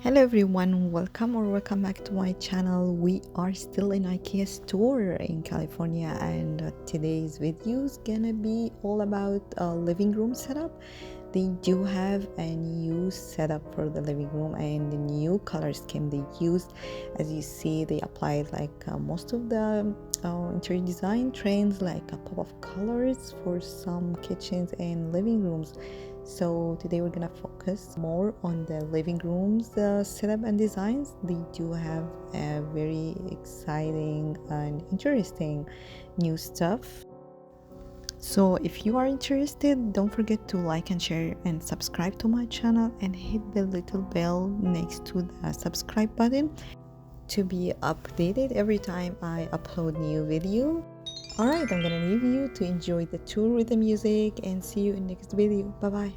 Hello everyone, welcome back to my channel. We are still in Ikea store in California, and today's video is gonna be all about living room setup. They do have a new setup for the living room, and the new color scheme they used. As you see, they applied most of the interior design trends, like a pop of colors for some kitchens and living rooms. So today we're gonna focus more on the living rooms setup and designs. They do have a very exciting and interesting new stuff. So if you are interested, don't forget to like and share and subscribe to my channel and hit the little bell next to the subscribe button to be updated every time I upload new video. Alright, I'm gonna leave you to enjoy the tour with the music and see you in next video. Bye bye.